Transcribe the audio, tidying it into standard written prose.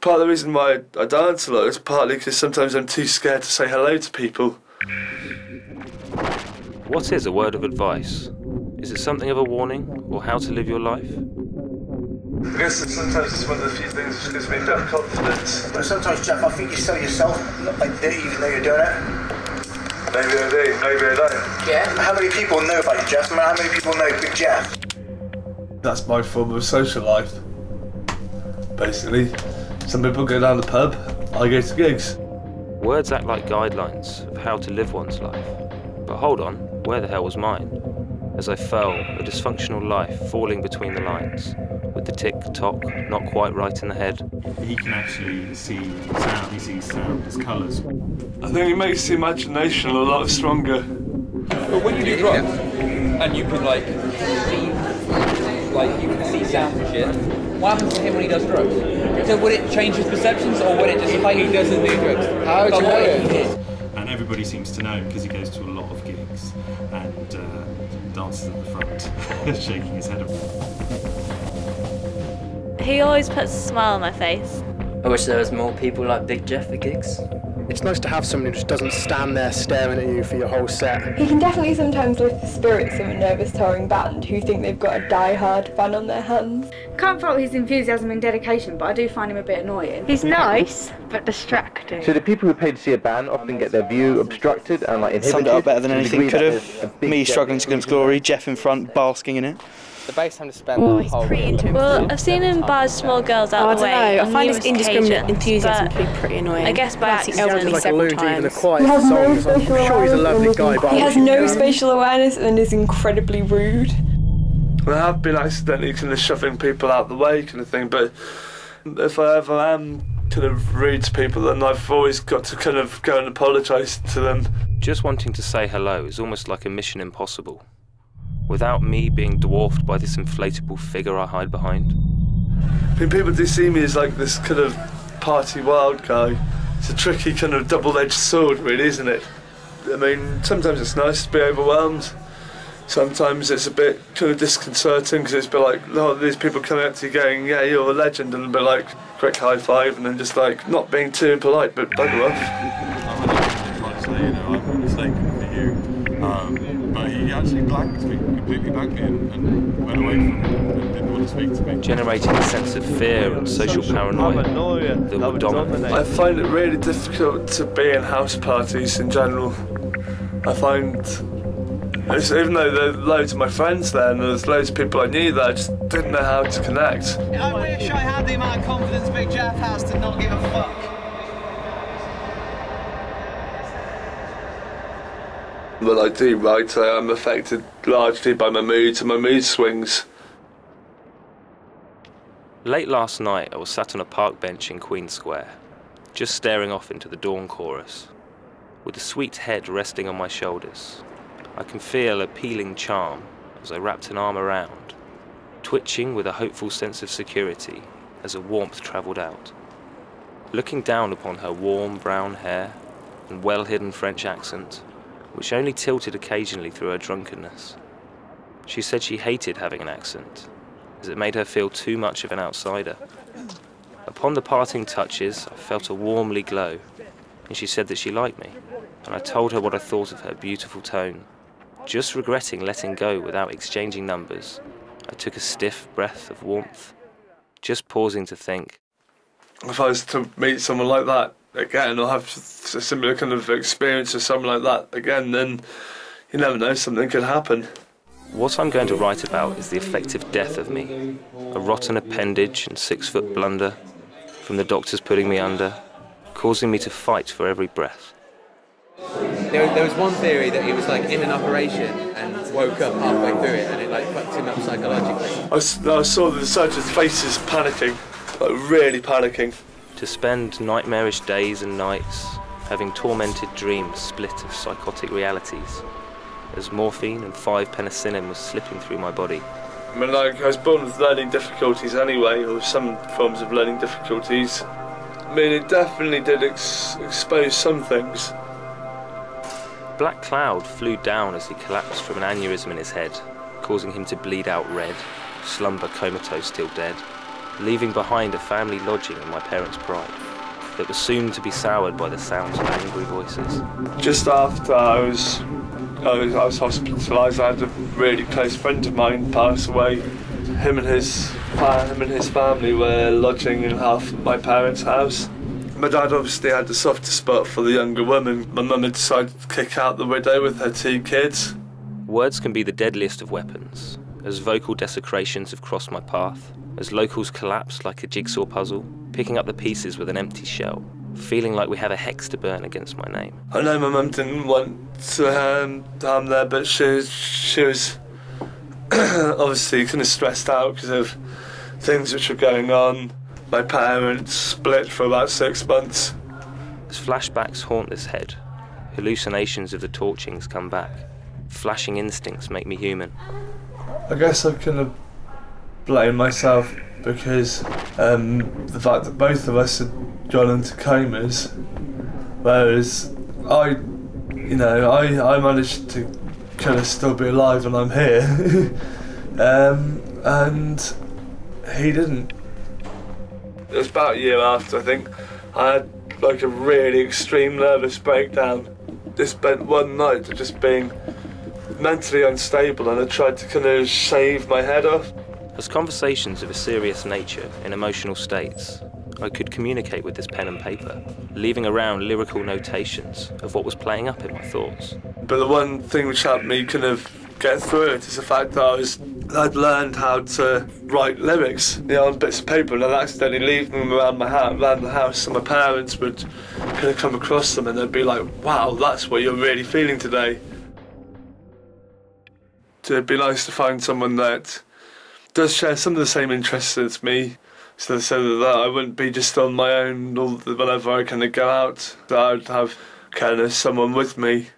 Part of the reason why I dance a lot is partly because sometimes I'm too scared to say hello to people. What is a word of advice? Is it something of a warning, or how to live your life? I guess sometimes it's one of the few things that gives me a bit of confidence. But sometimes, Jeff, I think you sell yourself, like that, even though you're doing it. Maybe I do, maybe I don't. Yeah? How many people know about you, Jeff? How many people know Big Jeff? That's my form of social life, basically. Some people go down the pub, I go to gigs. Words act like guidelines of how to live one's life. But hold on, where the hell was mine? As I fell, a dysfunctional life falling between the lines, with the tick-tock not quite right in the head. He can actually see sound, he sees sound as colours. I think it makes the imagination a lot stronger. But when you do drugs, and you can you can see sound and shit, what happens to him when he does drugs? So would it change his perceptions, or would it just like he doesn't do drugs? How do you know it? And everybody seems to know because he goes to a lot of gigs and dances at the front, shaking his head around. He always puts a smile on my face. I wish there was more people like Big Jeff at gigs. It's nice to have someone who just doesn't stand there staring at you for your whole set. He can definitely sometimes lift the spirits of a nervous touring band who think they've got a die-hard fan on their hands. Can't fault his enthusiasm and dedication, but I do find him a bit annoying. He's nice, but distracting. So the people who pay to see a band often get their view obstructed and inhibited. Summed it up better than anything could have. Me struggling to glimpse glory, Jeff in front, basking in it. The bass time to spend the whole week. Well, I've seen him barge small girls out the way. I don't know, I find his indiscriminate enthusiasm to be pretty annoying. I guess by accident. He like a loon to even a quiet He has song. no I'm spatial sure he's a lovely guy, but He has no spatial awareness and is incredibly rude. I have been accidentally kind of shoving people out the way kind of thing, but if I ever am kind of rude to people, then I've always got to kind of go and apologise to them. Just wanting to say hello is almost like a mission impossible, without me being dwarfed by this inflatable figure I hide behind. I mean, people do see me as like this kind of party wild guy. It's a tricky kind of double-edged sword, really, isn't it? I mean, sometimes it's nice to be overwhelmed. Sometimes it's a bit kind of disconcerting because it's a bit like, oh, these people coming up to you going, yeah, you're a legend, and a bit like, quick high five, and then just like, not being too impolite, but bugger off. I'm like to say, I've been mistaken for you. But he actually blanked me, completely blanked me, and went away from me and didn't want to speak to me. Generating a sense of fear and social paranoia that will dominate. I find it really difficult to be in house parties in general. I find, even though there are loads of my friends there and there's loads of people I knew there, I just didn't know how to connect. I wish I had the amount of confidence Big Jeff has to not give a fuck. When I do write, I am affected largely by my moods and my mood swings. Late last night, I was sat on a park bench in Queen Square, just staring off into the dawn chorus, with the sweet head resting on my shoulders. I can feel a peeling charm as I wrapped an arm around, twitching with a hopeful sense of security as a warmth travelled out. Looking down upon her warm brown hair and well-hidden French accent, which only tilted occasionally through her drunkenness. She said she hated having an accent, as it made her feel too much of an outsider. Upon the parting touches, I felt a warmly glow, and she said that she liked me, and I told her what I thought of her beautiful tone. Just regretting letting go without exchanging numbers, I took a stiff breath of warmth, just pausing to think. If I was to meet someone like that again, or have a similar kind of experience with someone like that again, then you never know, something could happen. What I'm going to write about is the effective death of me, a rotten appendage and 6-foot blunder, from the doctors putting me under, causing me to fight for every breath. There was one theory that he was like in an operation and woke up halfway through it and it like fucked him up psychologically. I saw the surgeons' faces panicking, like really panicking. To spend nightmarish days and nights, having tormented dreams split of psychotic realities, as morphine and 5 penicillin was slipping through my body. I mean, like, I was born with learning difficulties anyway, or some forms of learning difficulties. I mean, it definitely did expose some things. Black cloud flew down as he collapsed from an aneurysm in his head, causing him to bleed out red, slumber comatose till dead. leaving behind a family lodging in my parents' pride that was soon to be soured by the sounds of angry voices. Just after I was hospitalised, I had a really close friend of mine pass away. Him and his family were lodging in half my parents' house. My dad obviously had the softer spot for the younger woman. My mum had decided to kick out the widow with her 2 kids. Words can be the deadliest of weapons, as vocal desecrations have crossed my path, as locals collapse like a jigsaw puzzle, picking up the pieces with an empty shell, feeling like we have a hex to burn against my name. I know my mum didn't want to harm there, but she was obviously kind of stressed out because of things which were going on. My parents split for about 6 months. As flashbacks haunt this head, hallucinations of the torchings come back. Flashing instincts make me human. I guess I kind of blame myself because the fact that both of us had gone into comas, whereas I managed to kind of still be alive and I'm here, and he didn't. It was about a year after, I think, I had like a really extreme nervous breakdown. Just spent one night just being mentally unstable, and I tried to kind of shave my head off. As conversations of a serious nature in emotional states, I could communicate with this pen and paper, leaving around lyrical notations of what was playing up in my thoughts. But the one thing which helped me kind of get through it is the fact that I'd learned how to write lyrics, on bits of paper, and I'd accidentally leave them around the house, and my parents would kind of come across them and they'd be like, wow, that's what you're really feeling today. So it'd be nice to find someone that does share some of the same interests as me, so that I wouldn't be just on my own whenever I kind of go out, that I'd have kind of someone with me.